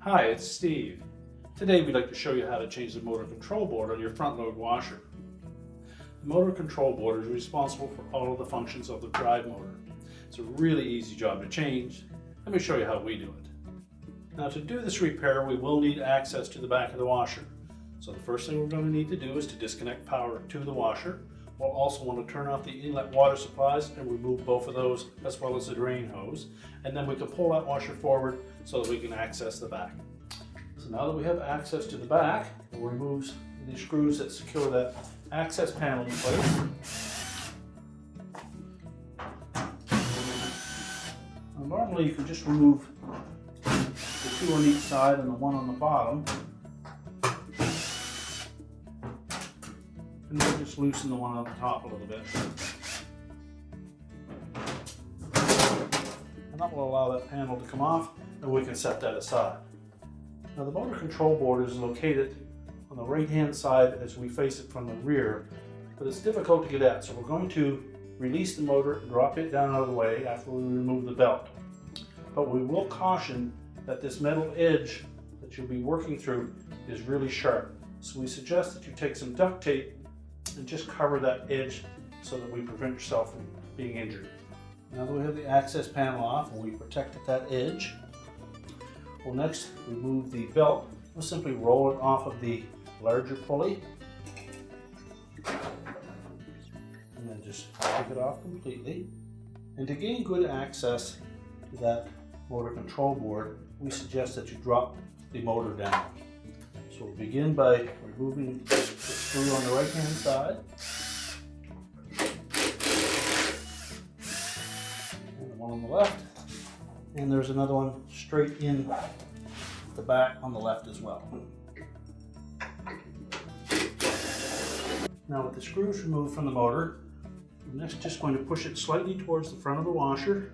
Hi, it's Steve. Today we'd like to show you how to change the motor control board on your front load washer. The motor control board is responsible for all of the functions of the drive motor. It's a really easy job to change. Let me show you how we do it. Now to do this repair we will need access to the back of the washer. So the first thing we're going to need to do is to disconnect power to the washer. We'll also want to turn off the inlet water supplies and remove both of those as well as the drain hose. And then we can pull that washer forward so that we can access the back. So now that we have access to the back, we'll remove the screws that secure that access panel in place. Now, normally you can just remove the two on each side and the one on the bottom. And then just loosen the one on the top a little bit. And that will allow that panel to come off and we can set that aside. Now the motor control board is located on the right hand side as we face it from the rear, but it's difficult to get at, so we're going to release the motor and drop it down out of the way after we remove the belt. But we will caution that this metal edge that you'll be working through is really sharp. So we suggest that you take some duct tape and just cover that edge so that we prevent yourself from being injured. Now that we have the access panel off and we protected that edge, we'll next remove the belt. We'll simply roll it off of the larger pulley and then just take it off completely. And to gain good access to that motor control board, we suggest that you drop the motor down. So we'll begin by removing the screw on the right hand side and the one on the left, and there's another one straight in the back on the left as well. Now with the screws removed from the motor, I'm next just going to push it slightly towards the front of the washer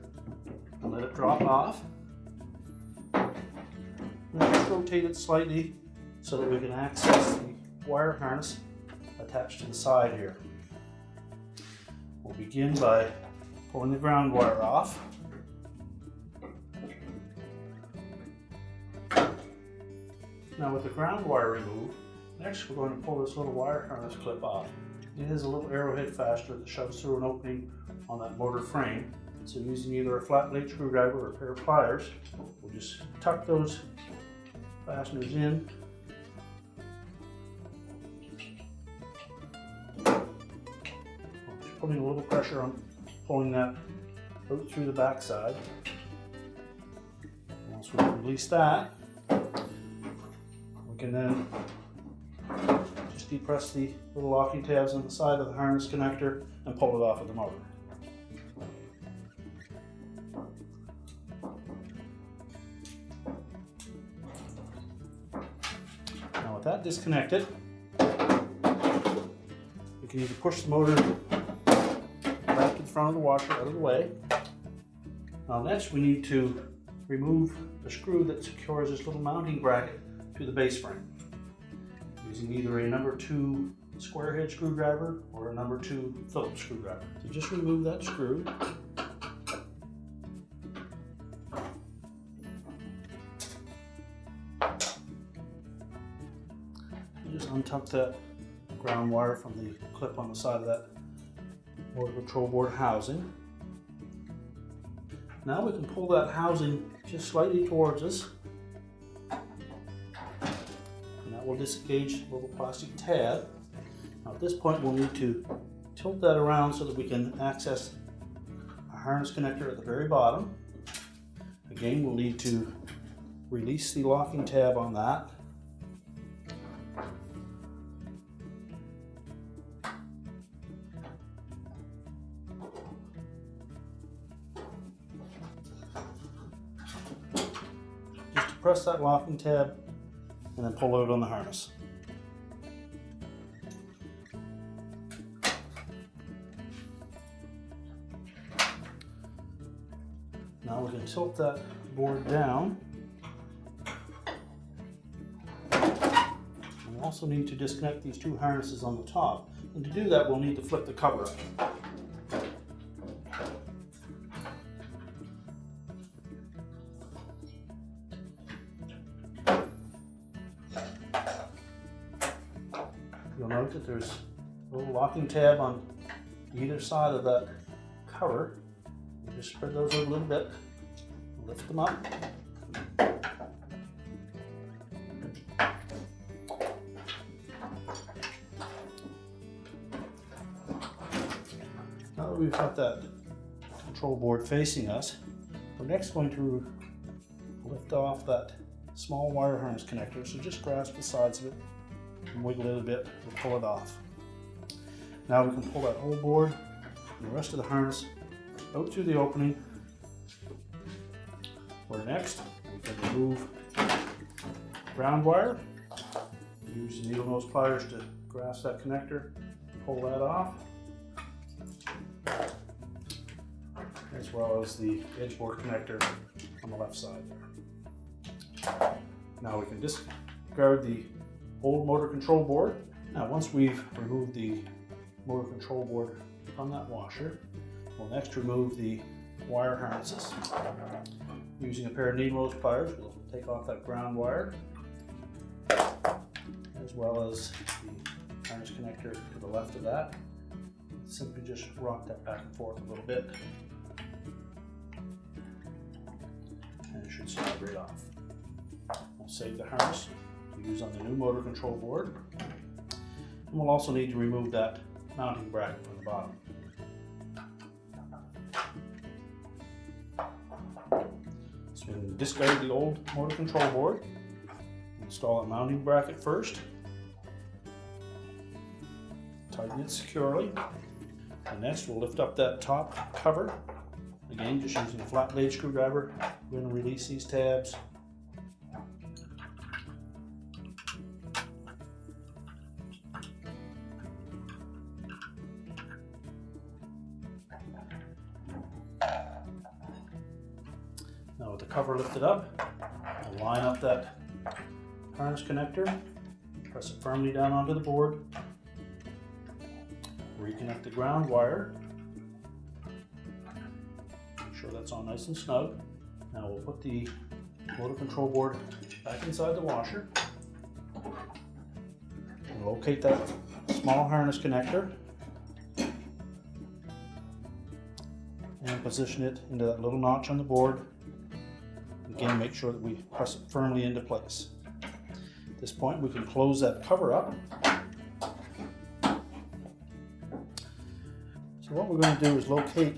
and let it drop off. And just rotate it slightly so that we can access the wire harness attached to the side here. We'll begin by pulling the ground wire off. Now with the ground wire removed, next we're going to pull this little wire harness clip off. It has a little arrowhead fastener that shoves through an opening on that motor frame. So using either a flat blade screwdriver or a pair of pliers, we'll just tuck those fasteners in. Just putting a little pressure on pulling that out through the back side. Once we release that, we can then just depress the little locking tabs on the side of the harness connector and pull it off of the motor. Now with that disconnected, you can either push the motor back to the front of the washer out of the way. Now next we need to remove the screw that secures this little mounting bracket to the base frame using either a number 2 square head screwdriver or a number 2 Phillips screwdriver. So just remove that screw. Just untuck that ground wire from the clip on the side of that motor control board housing. Now we can pull that housing just slightly towards us, and that will disengage the little plastic tab. Now at this point we'll need to tilt that around so that we can access a harness connector at the very bottom. Again, we'll need to release the locking tab on that. Press that locking tab and then pull out on the harness. Now we can tilt that board down. We also need to disconnect these 2 harnesses on the top. And to do that, we'll need to flip the cover up. You'll note that there's a little locking tab on either side of that cover. You just spread those out a little bit, lift them up. Now that we've got that control board facing us, we're next going to lift off that small wire harness connector. So just grasp the sides of it and wiggle it a bit and pull it off. Now we can pull that whole board and the rest of the harness out through the opening. Where next we can remove ground wire. Use the needle nose pliers to grasp that connector, pull that off, as well as the edge board connector on the left side there. Now we can discard the old motor control board. Now once we've removed the motor control board from that washer, we'll next remove the wire harnesses. Using a pair of needle nose pliers, we'll take off that ground wire, as well as the harness connector to the left of that. Simply just rock that back and forth a little bit, and it should slide right off. We'll save the harness to use on the new motor control board, and we'll also need to remove that mounting bracket from the bottom. So we'll discard the old motor control board, install a mounting bracket first, tighten it securely, and next we'll lift up that top cover. Again, just using a flat blade screwdriver, we're going to release these tabs. Now with the cover lifted up, I'll line up that harness connector, press it firmly down onto the board, reconnect the ground wire, make sure that's all nice and snug. Now we'll put the motor control board back inside the washer and locate that small harness connector and position it into that little notch on the board. Again, make sure that we press it firmly into place. At this point, we can close that cover up. So what we're going to do is locate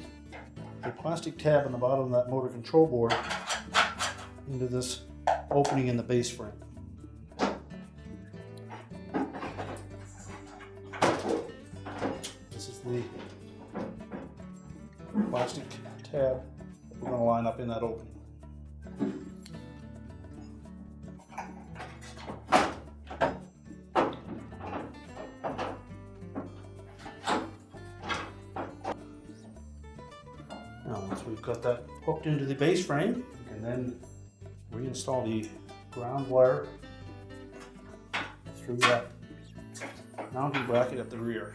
a plastic tab on the bottom of that motor control board into this opening in the base frame. This is the plastic tab that we're going to line up in that opening. Now once we've got that hooked into the base frame, we can then reinstall the ground wire through that mounting bracket at the rear.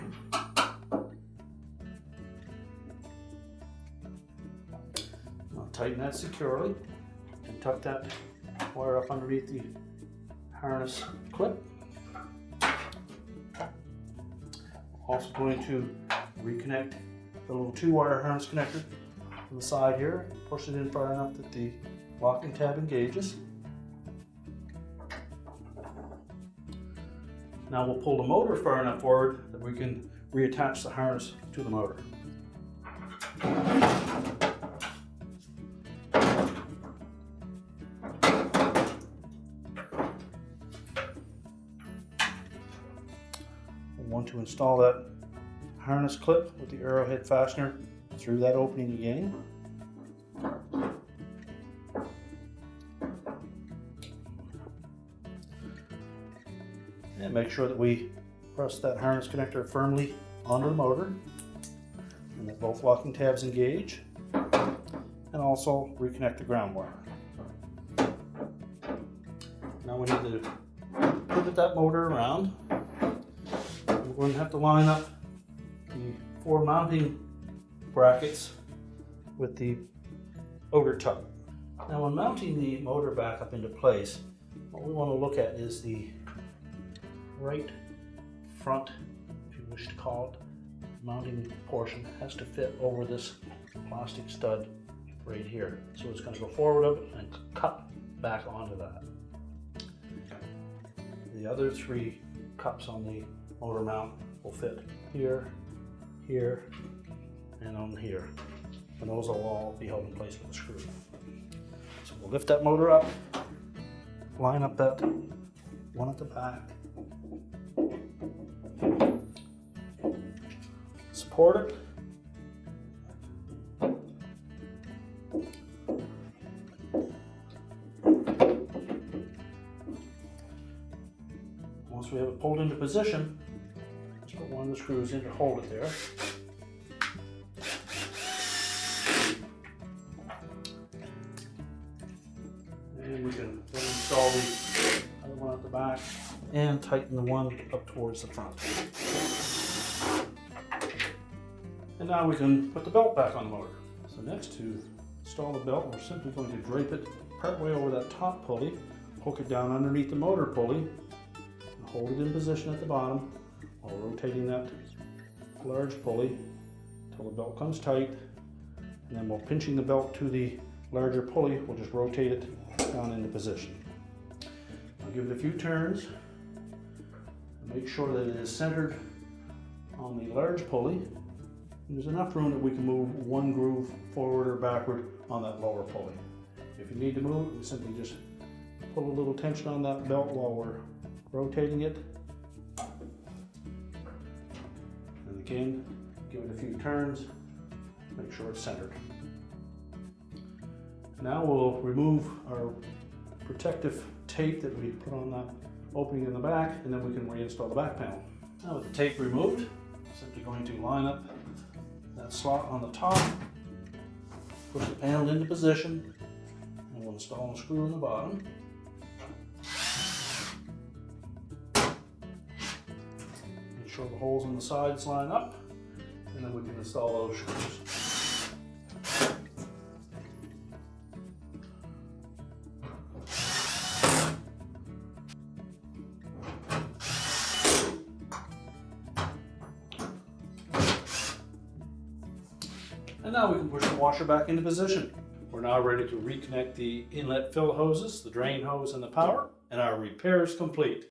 Now tighten that securely and tuck that wire up underneath the harness clip. Also going to reconnect the little 2-wire harness connector from the side here, push it in far enough that the locking tab engages. Now we'll pull the motor far enough forward that we can reattach the harness to the motor. We'll want to install that harness clip with the arrowhead fastener through that opening again. And make sure that we press that harness connector firmly onto the motor and that both locking tabs engage, and also reconnect the ground wire. Now we need to pivot that motor around. We're going to have to line up the 4 mounting brackets with the outer tub. Now when mounting the motor back up into place, what we want to look at is the right front, if you wish to call it, mounting portion has to fit over this plastic stud right here. So it's going to go forward of it and cut back onto that. The other 3 cups on the motor mount will fit here, here, and on here. And those will all be held in place with a screw. So we'll lift that motor up, line up that one at the back, support it, once we have it pulled into position, let's put one of the screws in to hold it there. And we can then install the other one at the back and tighten the one up towards the front. And now we can put the belt back on the motor. So next, to install the belt, we're simply going to drape it partway over that top pulley, hook it down underneath the motor pulley, and hold it in position at the bottom while rotating that large pulley until the belt comes tight. And then while pinching the belt to the larger pulley, we'll just rotate it down into position. I'll give it a few turns and make sure that it is centered on the large pulley. And there's enough room that we can move one groove forward or backward on that lower pulley. If you need to move it, we simply just put a little tension on that belt while we're rotating it. And again, give it a few turns, make sure it's centered. Now we'll remove our protective tape that we put on that opening in the back, and then we can reinstall the back panel. Now with the tape removed, I'm simply going to line up that slot on the top, push the panel into position, and we'll install a screw in the bottom. Make sure the holes on the sides line up, and then we can install those screws. And now we can push the washer back into position. We're now ready to reconnect the inlet fill hoses, the drain hose, and the power, and our repair is complete.